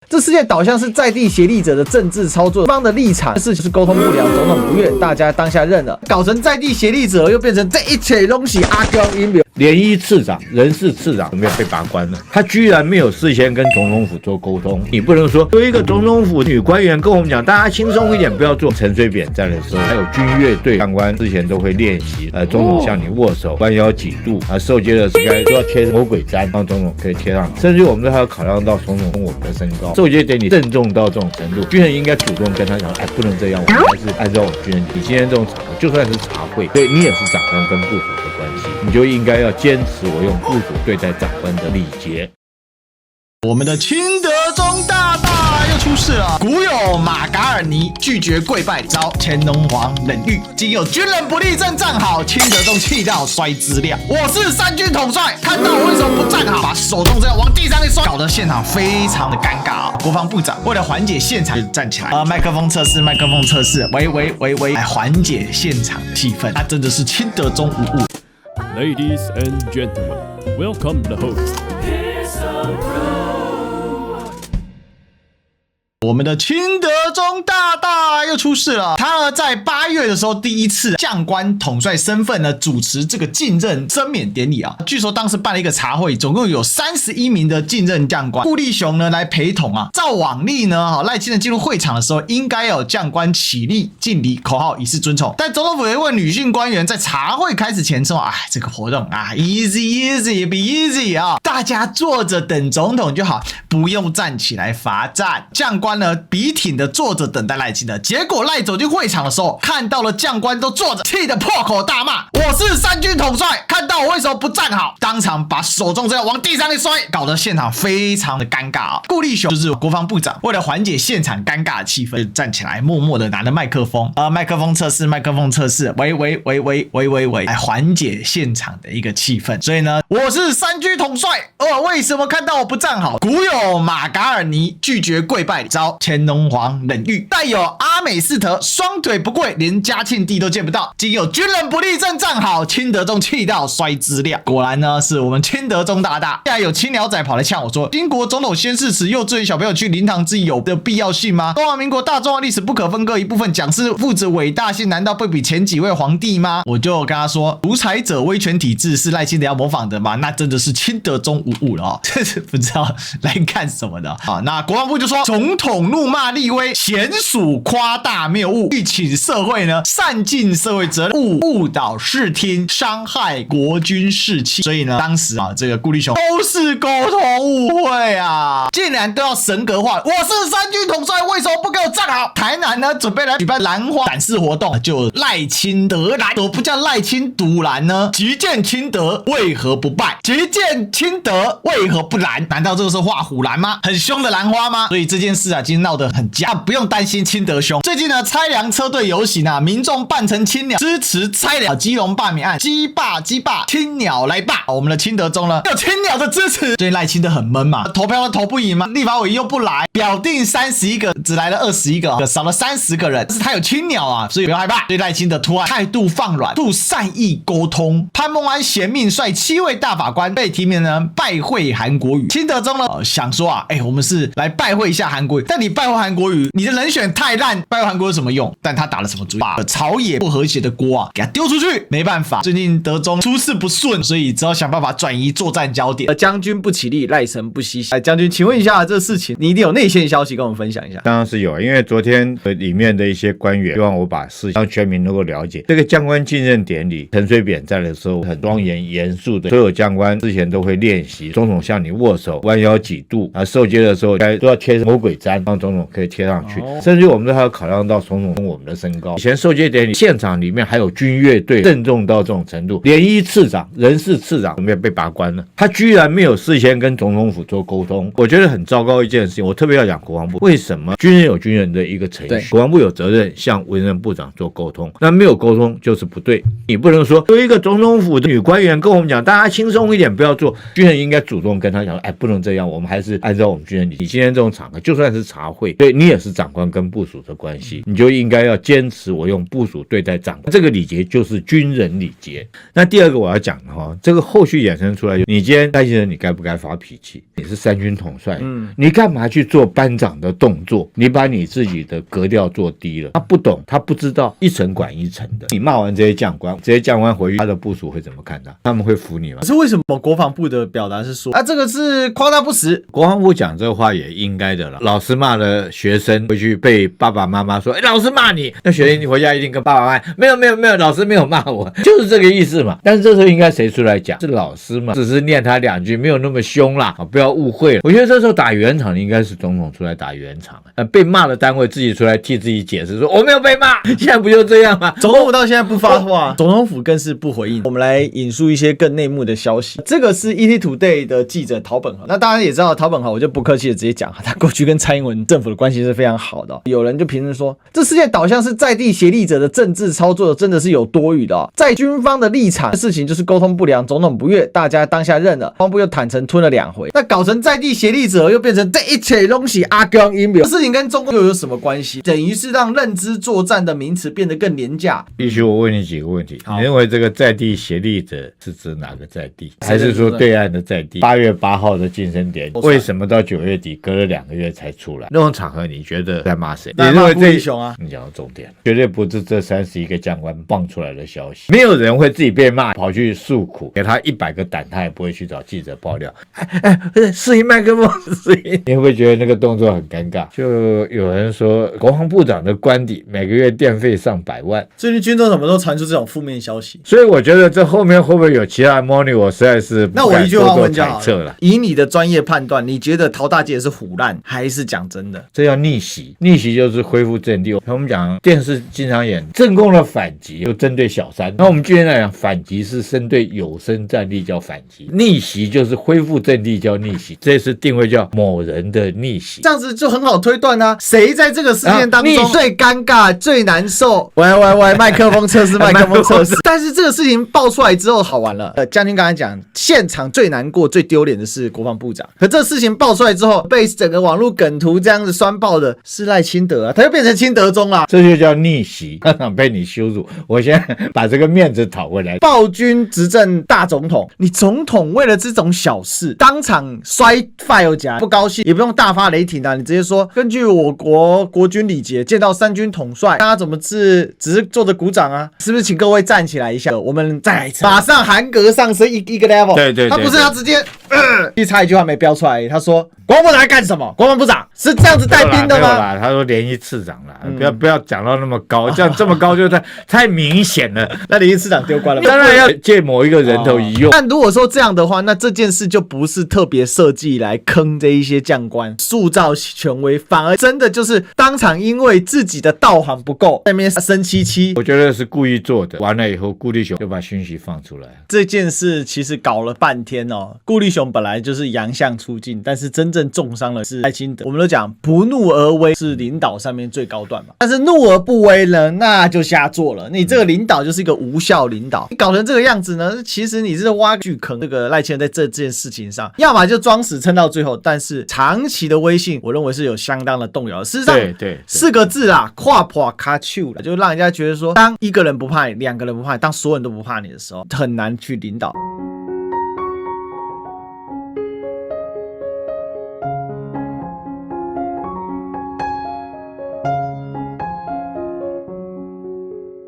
这事件导向是在地协力者的政治操作，方的立场是沟通不良，总统不悦，大家当下认了，搞成在地协力者又变成这一切东西阿公阴谋。联谊次长、人事次长有没有被拔关了？他居然没有事先跟总统府做沟通，你不能说有一个总统府女官员跟我们讲，大家轻松一点，不要做陈水扁在的时候，还有军乐队相关之前都会练习，总统向你握手，弯腰几度，受接的时该都要贴魔鬼毡，让总统可以贴上，甚至我们都还要考量到总统跟我们的身高，受接典礼郑重到这种程度，军人应该主动跟他讲，不能这样，我们还是按照我们军人，你今天这种场合就算是茶会，对你也是长官跟部属的关系，你就应该要坚持我用部属对待长官的礼节。我们的清德宗大大又出事了，古有马嘎尔尼拒绝跪拜遭乾隆皇冷遇，今有军人不立正站好，清德宗气到摔资料。我是三军统帅，看到我为什么不站好，把手动这样往地上一摔，搞得现场非常的尴尬。国防部长为了缓解现场就站起来，麦克风测试，麦克风测试，喂，来缓解现场气氛。他真的是清德宗无误。Ladies and gentlemen, welcome the host. 我们的清德宗大大又出事了，他呢在8月的时候第一次将官统帅身份呢主持这个进任征免典礼啊。据说当时办了一个茶会，总共有31名的进任将官，顾立雄呢来陪同啊。照往例呢，赖清德进入会场的时候，应该有将官起立敬礼，口号以示尊崇。但总统府有一位女性官员在茶会开始前说：“这个活动啊 ，easy be easy 啊，大家坐着等总统就好，不用站起来罚站。”将官呢笔挺的坐着等待赖清德，结果赖走进会场的时候，看到了将官都坐着，气得破口大骂：“我是三军统帅，看到我为什么不站好？”当场把手中这样往地上一摔，搞得现场非常的尴尬啊。顾立雄就是国防部长，为了缓解现场尴尬的气氛，就站起来默默的拿着麦克风，麦克风测试，麦克风测试，喂，来缓解现场的一个气氛。所以呢，我是三军统帅，为什么看到我不站好？古有马嘎尔尼拒绝跪拜遭乾隆皇冷遇，带有阿美四德双腿不跪，连嘉庆帝都见不到，今有军人不立正站好，清德宗气到摔资料。果然呢，是我们清德宗大大。现在有青鸟仔跑来呛我说，英国总统宣誓词幼稚园小朋友去灵堂之仪有的必要性吗？中华民国大重要历史不可分割一部分，讲是父子伟大性难道不比前几位皇帝吗？我就跟他说，独裁者威权体制是赖清德要模仿的吗？那真的是清德宗无误了哦，这是不知道来干什么的啊。那国防部就说，总统怒骂立威，显属夸大谬误，欲请社会呢善尽社会责任，误导视听，伤害国军士气。所以呢，当时这个顾立雄都是沟通误会啊，竟然都要神格化。我是三军统帅，为什么不给我站好？台南呢准备来举办兰花展示活动，就赖清德蓝，怎么不叫赖清独蓝呢？急见清德为何不拜？急见清德为何不蓝？难道这个是画虎蓝吗？很凶的兰花吗？所以这件事今天闹得很僵，不用担心清德凶。最近呢，拆粮车队游行民众扮成青鸟支持拆粮，基隆罢免案，鸡霸，青鸟来霸。我们的清德宗呢有青鸟的支持，所以赖清德很闷嘛，投票都投不赢嘛，立法委员又不来，表定31个，只来了21个，少了30个人，但是他有青鸟啊，所以不要害怕。所以赖清德突然态度放软，度善意沟通。潘孟安衔命率7位大法官被提名呢拜会韩国瑜，清德宗呢想说我们是来拜会一下韩国瑜，但你拜会韩国瑜，你的人选太烂，拜会韩国瑜有什么用？但他打了什么主意？把朝野不和谐的锅给他丢出去，没办法，最近德宗出事不顺，所以只好想办法转移作战焦点。将军不起立，赖神不息。将军，请问一下，这事情你一定有内线消息跟我们分享一下。当然是有，因为昨天里面的一些官员希望我把事情让全民能够了解。这个将官进任典礼，陈水扁在的时候很庄严严肃的，所有将官之前都会练习，总统向你握手，弯腰几度，受接的时候都要贴魔鬼毡，让总统可以贴上去。甚至我们都还要考量到总统跟我们的身高。以前受接典礼现场里面还有军乐队，郑重到这种程度，联谊次长、人事次长有没有被拔关了？他居然没有事先跟总统府做沟通，我觉得很糟糕一件事情。我特别要讲国防部，为什么军人有军人的一个程序，国防部有责任向文人部长做沟通，那没有沟通就是不对。你不能说有一个总统府的女官员跟我们讲，大家轻松一点，不要做，军人应该主动跟他讲，不能这样，我们还是按照我们军人，你今天这种场合就算是茶会，对你也是长官跟部属的关系。关系，你就应该要坚持我用部属对待长官，这个礼节就是军人礼节。那第二个我要讲的哈，这个后续衍生出来，你今天戴先生，你该不该发脾气？你是三军统帅，你干嘛去做班长的动作？你把你自己的格调做低了。他不懂，他不知道，一层管一层的。你骂完这些将官，这些将官回去，他的部属会怎么看他？他们会服你吗？可是为什么国防部的表达是说这个是夸大不实？国防部讲这话也应该的了。老师骂了学生，回去被爸爸妈妈说，老师骂你，那学生你回家一定跟爸爸妈妈，没有，老师没有骂我，就是这个意思嘛。但是这时候应该谁出来讲？是老师嘛，只是念他2句，没有那么凶啦，不要误会了。我觉得这时候打圆场应该是总统出来打圆场，被骂的单位自己出来替自己解释说我没有被骂，现在不就这样吗？总统府到现在不发话，总统府更是不回应。我们来引述一些更内幕的消息，这个是 ETtoday 的记者陶本豪。那大家也知道陶本豪，我就不客气的直接讲，他过去跟蔡英文政府的关系是非常好的。有人就评论说，这事件导向是在地协力者的政治操作，真的是有多余的。在军方的立场，事情就是沟通不良，总统不悦，大家当下认了，国防部又坦诚吞了2回，那搞成在地协力者，又变成这一切东西阿公阴谋，这事情跟中共又有什么关系？等于是让认知作战的名词变得更廉价。必须我问你几个问题，你认为这个在地协力者是指哪个在地，还是说对岸的在地？8月8号的晋升典礼，为什么到9月底隔了2个月才出来？那种场合你觉得在骂谁？你认为这一雄啊？你讲到重点，绝对不是这31个将官放出来的消息，没有人会自己被骂跑去诉苦，给他100个胆，他也不会去找记者爆料。试一麦克风，你会不会觉得那个动作很尴尬？就有人说国防部长的官邸每个月电费上100万，最近军中什么都传出这种负面消息，所以我觉得这后面会不会有其他 money， 我实在是那我一句话问就好了，以你的专业判断，你觉得陶大姐是唬烂还是讲真的？这叫逆袭，逆袭就是恢复阵地。我们讲电视经常演正攻的反击，就针对小三。那我们军人来讲，反击是针对有生战力叫反击，逆袭就是恢复阵地叫逆袭。这次定位叫某人的逆袭，这样子就很好推断啊。谁在这个事件当中最尴尬、最难受？喂，麦克风测试，麦克风测试。但是这个事情爆出来之后，好玩了。将军刚才讲，现场最难过、最丢脸的是国防部长。可这事情爆出来之后，被整个网络梗图这样子酸爆的是赖清德啊，他又变成清德宗了。这就叫逆袭，当场被你羞辱。我先把这个面子讨回来。暴君执政大总统，你总统为了这种小事，当场摔 file 夹，不高兴也不用大发雷霆啊，你直接说，根据我国国军礼节，见到三军统帅，大家怎么只是坐着鼓掌啊？是不是请各位站起来一下？我们再来一次，马上韩格上升一个 level。对，他不是他直接差一句话没标出来，他说国防部长在干什么？国防部长是这样子带兵的吗？没有啦，他说联谊次长啦，不要讲到那么高，这么高就太明显了。那联谊次长丢官了，当然要借某一个人头一用。但如果说这样的话，那这件事就不是特别设计来坑这一些将官，塑造权威，反而真的就是当场因为自己的道行不够，在那边生气。我觉得是故意做的。完了以后，顾立雄就把讯息放出来。这件事其实搞了半天哦，顾立雄本来就是洋相出尽，但是真正重伤的是赖清德。我们都讲不怒而威是领导上面最高段嘛，但是怒而不威呢，那就瞎做了。你这个领导就是一个无效领导，你搞成这个样子呢，其实你是挖巨坑。这个赖清德在这件事情上，要么就装死撑到最后，但是长期的威信，我认为是有相当的动摇。事实上，对4个字啦，跨破卡丘就让人家觉得说，当一个人不怕你，2个人不怕你，当所有人都不怕你的时候，很难去领导。